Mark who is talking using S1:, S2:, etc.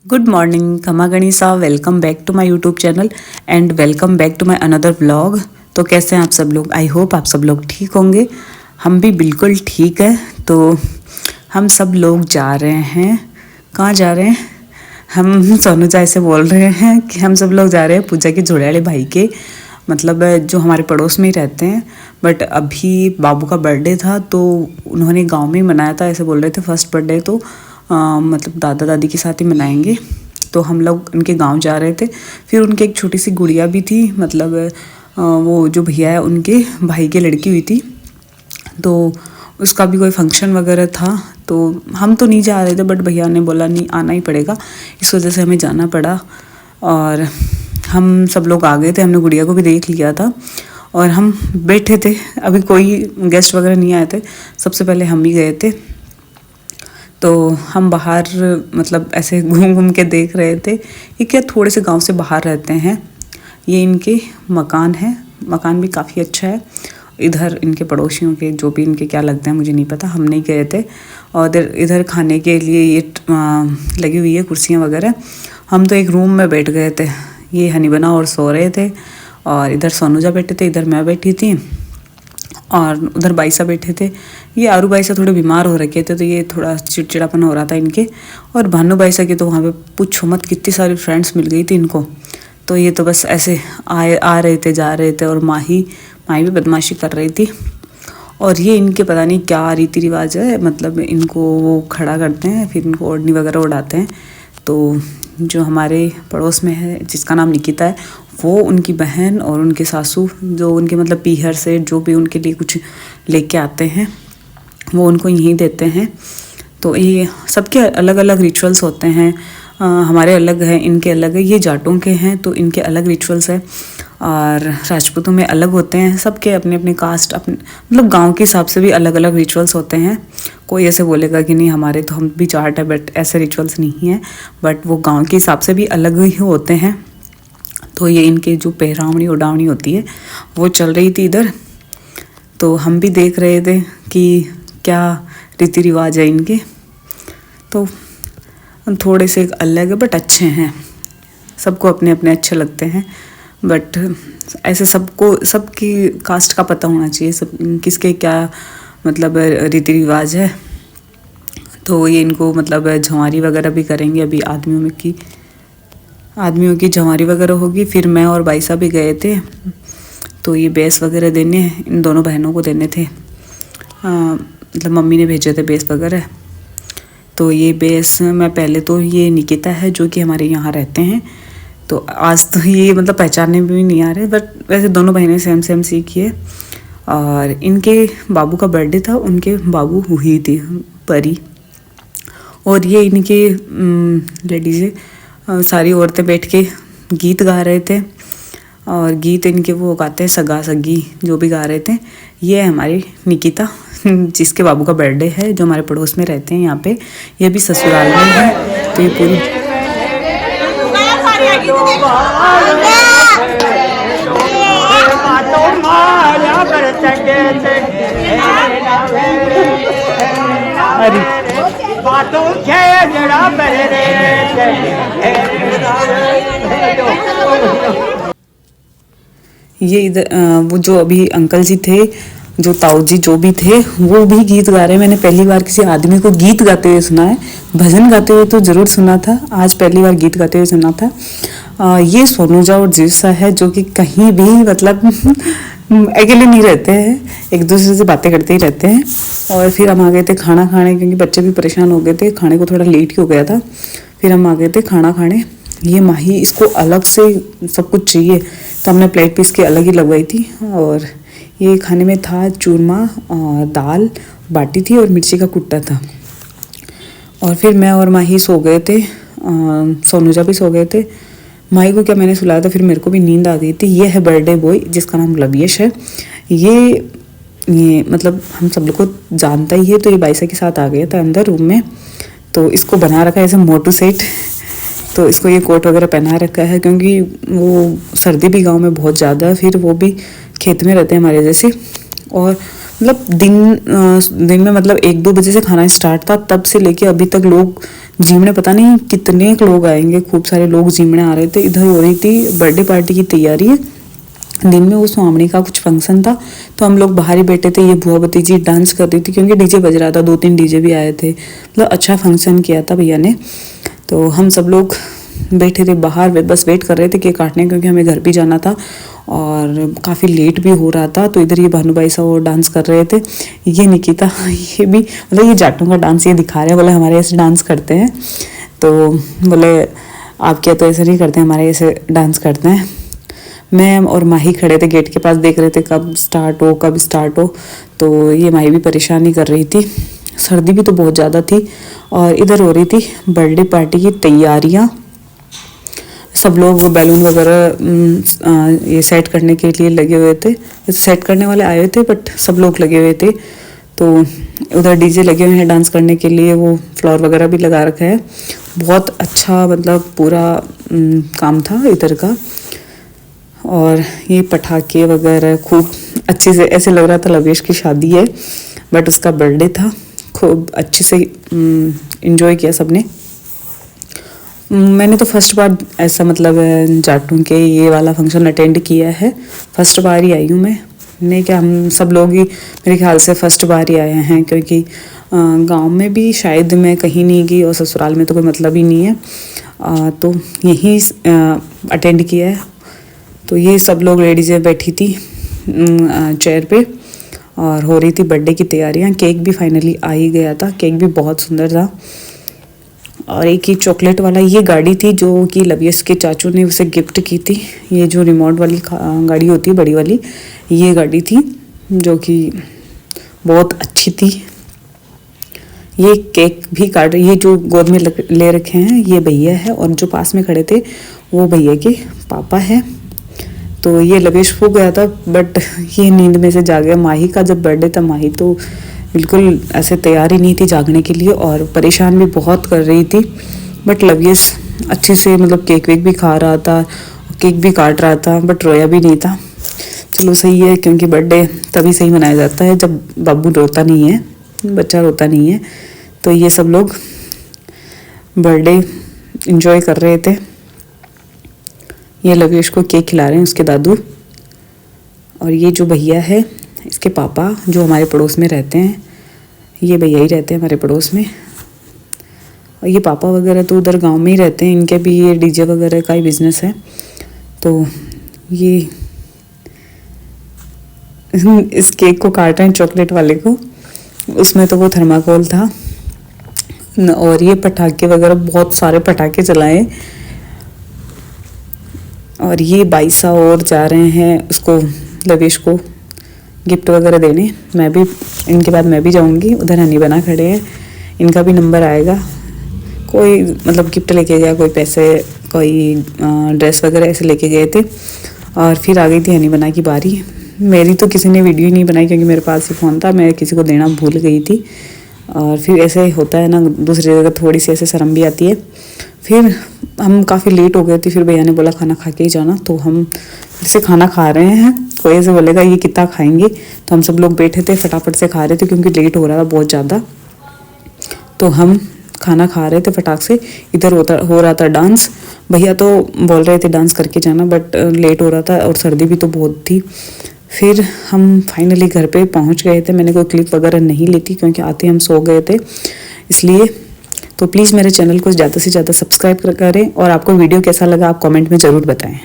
S1: Good morning खमा गणिसा, welcome back to my YouTube channel and welcome back to my another vlog. तो कैसे हैं आप सब लोग? आई होप आप सब लोग ठीक होंगे। हम भी बिल्कुल ठीक है। तो हम सब लोग जा रहे हैं, कहाँ जा रहे हैं? हम सोनू चाय से बोल रहे हैं कि हम सब लोग जा रहे हैं पूजा के जोड़े वाले भाई के, मतलब जो हमारे पड़ोस में ही रहते हैं। बट अभी बाबू का बर्थडे था तो उन्होंने गांव में ही मनाया था, ऐसे बोल रहे थे फर्स्ट बर्थडे तो मतलब दादा दादी के साथ ही मनाएंगे। तो हम लोग उनके गांव जा रहे थे। फिर उनके एक छोटी सी गुड़िया भी थी, मतलब वो जो भैया है उनके भाई की लड़की हुई थी, तो उसका भी कोई फंक्शन वगैरह था। तो हम तो नहीं जा रहे थे बट भैया ने बोला नहीं आना ही पड़ेगा, इस वजह से हमें जाना पड़ा। और हम सब लोग आ गए थे, हमने गुड़िया को भी देख लिया था और हम बैठे थे। अभी कोई गेस्ट वगैरह नहीं आए थे, सबसे पहले हम ही गए थे। तो हम बाहर मतलब ऐसे घूम घूम के देख रहे थे। ये क्या थोड़े से गांव से बाहर रहते हैं। ये इनके मकान है, मकान भी काफ़ी अच्छा है। इधर इनके पड़ोसियों के जो भी इनके क्या लगते हैं मुझे नहीं पता, हम नहीं गए थे। और इधर खाने के लिए ये लगी हुई है कुर्सियाँ वगैरह। हम तो एक रूम में बैठ गए थे, ये हनी बना और सो रहे थे। और इधर सोनूजा बैठे थे, इधर मैं बैठी थी और उधर बाईसा बैठे थे। ये आरू बाईसा थोड़े बीमार हो रखे थे तो ये थोड़ा चिड़चिड़ापन हो रहा था इनके। और भानु बाईसा के तो वहाँ पे पूछो मत, कितनी सारी फ्रेंड्स मिल गई थी इनको। तो ये तो बस ऐसे आ रहे थे जा रहे थे। और माही भी बदमाशी कर रही थी। और ये इनके पता नहीं क्या रीति रिवाज है, मतलब इनको वो खड़ा करते हैं फिर इनको ओढ़नी वगैरह उड़ाते हैं। तो जो हमारे पड़ोस में है जिसका नाम निकिता है, वो उनकी बहन और उनके सासू जो उनके मतलब पीहर से जो भी उनके लिए कुछ लेके आते हैं वो उनको यहीं देते हैं। तो ये सबके अलग अलग रिचुअल्स होते हैं। हमारे अलग हैं, इनके अलग है। ये जाटों के हैं तो इनके अलग रिचुअल्स है और राजपूतों में अलग होते हैं। सबके अपने अपने कास्ट अपने मतलब गांव के हिसाब से भी अलग अलग रिचुअल्स होते हैं। कोई ऐसे बोलेगा कि नहीं हमारे तो हम भी जाट है बट ऐसे रिचुअल्स नहीं हैं, बट वो गांव के हिसाब से भी अलग ही होते हैं। तो ये इनके जो पहरावनी उड़ावनी होती है वो चल रही थी इधर। तो हम भी देख रहे थे कि क्या रीति रिवाज है इनके। तो थोड़े से अलग है बट अच्छे हैं, सबको अपने अपने अच्छे लगते हैं। बट ऐसे सबको सबकी कास्ट का पता होना चाहिए, सब किसके क्या मतलब रीति रिवाज है। तो ये इनको मतलब झंवारी वगैरह भी करेंगे। अभी आदमियों की झंवारी वगैरह होगी। फिर मैं और बाईसा भी गए थे, तो ये बेस वगैरह देने इन दोनों बहनों को देने थे। मतलब मम्मी ने भेजे थे बेस वगैरह। तो ये बेस मैं पहले तो ये निकिता है जो कि हमारे यहाँ रहते हैं। तो आज तो ये मतलब पहचानने में भी नहीं आ रहे, बट वैसे दोनों बहनें सेम सेम सीखी है। और इनके बाबू का बर्थडे था, उनके बाबू हुई थी परी। और ये इनके लेडीज़ सारी औरतें बैठ के गीत गा रहे थे। और गीत इनके वो गाते हैं सगा सगी जो भी गा रहे थे। ये है हमारी निकिता जिसके बाबू का बर्थडे है, जो हमारे पड़ोस में रहते हैं यहाँ पे। ये भी ससुराल में है। तो ये पूरी ये इधर वो जो अभी अंकल जी थे, जो ताऊ जी जो भी थे, वो भी गीत गा रहे हैं। मैंने पहली बार किसी आदमी को गीत गाते हुए सुना है। भजन गाते हुए तो ज़रूर सुना था, आज पहली बार गीत गाते हुए सुना था। ये सोनूजा और जीसा है जो कि कहीं भी मतलब अकेले नहीं रहते हैं, एक दूसरे से बातें करते ही रहते हैं। और फिर हम आ गए थे खाना खाने, क्योंकि बच्चे भी परेशान हो गए थे, खाने को थोड़ा लेट ही हो गया था। फिर हम आ गए थे खाना खाने। ये माही इसको अलग से सब कुछ चाहिए, तो हमने प्लेट पीस के अलग ही लगवाई थी। और ये खाने में था चूरमा और दाल बाटी थी और मिर्ची का कुट्टा था। और फिर मैं और माही सो गए थे, सोनूजा भी सो गए थे। माही को क्या मैंने सुलाया था, फिर मेरे को भी नींद आ गई थी। ये है बर्थडे बॉय जिसका नाम लवियश है। ये मतलब हम सब लोग को जानता ही है। तो ये बाईसा के साथ आ गया था अंदर रूम में। तो इसको बना रखा है ऐसे मोटू सेट। तो इसको ये कोट वगैरह पहना रखा है क्योंकि वो सर्दी भी गांव में बहुत ज़्यादा है। फिर वो भी खेत में रहते हैं हमारे जैसे। और मतलब दिन में मतलब 1-2 बजे से खाना स्टार्ट था, तब से लेके अभी तक लोग जीमने पता नहीं कितने लोग आएंगे, खूब सारे लोग जीमने आ रहे थे। इधर हो रही थी बर्थडे पार्टी की तैयारी। दिन में वो स्वामणी का कुछ फंक्शन था, तो हम लोग बाहर ही बैठे थे। ये बुआ भतीजी डांस कर रही थी क्योंकि डीजे बज रहा था, 2-3 डीजे भी आए थे। मतलब अच्छा फंक्शन किया था भैया ने। तो हम सब लोग बैठे थे बाहर, बस वेट कर रहे थे केक काटने, क्योंकि हमें घर भी जाना था और काफ़ी लेट भी हो रहा था। तो इधर ये भानुभाई साहब वो डांस कर रहे थे। ये निकिता, ये भी मतलब ये जाटों का डांस ये दिखा रहे हैं, बोले हमारे ऐसे डांस करते हैं। तो बोले आप क्या तो ऐसे नहीं करते, हमारे ऐसे डांस करते हैं। मैं और माही खड़े थे गेट के पास, देख रहे थे कब स्टार्ट हो कब स्टार्ट हो। तो ये माही भी परेशानी कर रही थी, सर्दी भी तो बहुत ज़्यादा थी। और इधर हो रही थी बर्थडे पार्टी की तैयारियाँ। सब लोग बैलून वगैरह ये सेट करने के लिए लगे हुए थे। सेट करने वाले आए थे बट सब लोग लगे हुए थे। तो उधर डीजे लगे हुए हैं डांस करने के लिए, वो फ्लोर वगैरह भी लगा रखा है। बहुत अच्छा मतलब पूरा काम था इधर का। और ये पटाखे वगैरह खूब अच्छे से, ऐसे लग रहा था लवेश की शादी है बट उसका बर्थडे था। खूब अच्छे से इन्जॉय किया सबने। मैंने तो फर्स्ट बार ऐसा मतलब जाटों के ये वाला फंक्शन अटेंड किया है। फर्स्ट बार ही आई हूँ मैं क्या, हम सब लोग ही मेरे ख्याल से फर्स्ट बार ही आए हैं, क्योंकि गांव में भी शायद मैं कहीं नहीं गई और ससुराल में तो कोई मतलब ही नहीं है। तो यहीं अटेंड किया है। तो ये सब लोग लेडीज़ें बैठी थी चेयर पे और हो रही थी बर्थडे की तैयारियां। केक भी फाइनली आ ही गया था, केक भी बहुत सुंदर था। और एक ही चॉकलेट वाला ये गाड़ी थी जो कि लवियस के चाचू ने उसे गिफ्ट की थी। ये जो रिमोट वाली गाड़ी होती है बड़ी वाली, ये गाड़ी थी जो कि बहुत अच्छी थी। ये केक भी काट, ये जो गोद में ले रखे हैं ये भैया है, और जो पास में खड़े थे वो भैया के पापा है। तो ये लवेश हो गया था बट ये नींद में से जाग गया। माही का जब बर्थडे था, माही तो बिल्कुल ऐसे तैयार ही नहीं थी जागने के लिए और परेशान भी बहुत कर रही थी। बट लवेश अच्छे से मतलब केक वेक भी खा रहा था, केक भी काट रहा था, बट रोया भी नहीं था। चलो सही है, क्योंकि बर्थडे तभी सही मनाया जाता है जब बाबू रोता नहीं है, बच्चा रोता नहीं है। तो ये सब लोग बर्थडे इंजॉय कर रहे थे। ये लवेश को केक खिला रहे हैं उसके दादू। और ये जो भैया है इसके पापा जो हमारे पड़ोस में रहते हैं, ये भैया ही रहते हैं हमारे पड़ोस में। और ये पापा वगैरह तो उधर गांव में ही रहते हैं, इनके भी ये डीजे वगैरह का ही बिजनेस है। तो ये इस केक को काट रहे हैं चॉकलेट वाले को, उसमें तो वो थर्माकोल था। और ये पटाखे वगैरह बहुत सारे पटाखे चलाए। और ये बाईसा और जा रहे हैं उसको लवेश को गिफ्ट वगैरह देने। मैं भी इनके बाद मैं भी जाऊंगी। उधर हनी बना खड़े हैं, इनका भी नंबर आएगा। कोई मतलब गिफ्ट लेके गया, कोई पैसे, कोई ड्रेस वगैरह ऐसे लेके गए थे। और फिर आ गई थी हनी बना की बारी। मेरी तो किसी ने वीडियो ही नहीं बनाई क्योंकि मेरे पास ही फ़ोन था, मैं किसी को देना भूल गई थी। और फिर ऐसे होता है ना, दूसरी जगह थोड़ी सी ऐसे शर्म भी आती है। फिर हम काफ़ी लेट हो गए थे, फिर भैया ने बोला खाना खा के ही जाना, तो हम फिर से खाना खा रहे हैं। कोई ऐसे बोलेगा ये कितना खाएंगे, तो हम सब लोग बैठे थे फटाफट से खा रहे थे क्योंकि लेट हो रहा था बहुत ज़्यादा। तो हम खाना खा रहे थे फटाक से। इधर हो रहा था डांस। भैया तो बोल रहे थे डांस करके जाना, बट लेट हो रहा था और सर्दी भी तो बहुत थी। फिर हम फाइनली घर पे पहुंच गए थे। मैंने कोई क्लिप वगैरह नहीं ली थी क्योंकि आते हम सो गए थे इसलिए। तो प्लीज़ मेरे चैनल को ज़्यादा से ज़्यादा सब्सक्राइब करें और आपको वीडियो कैसा लगा आप कमेंट में ज़रूर बताएं।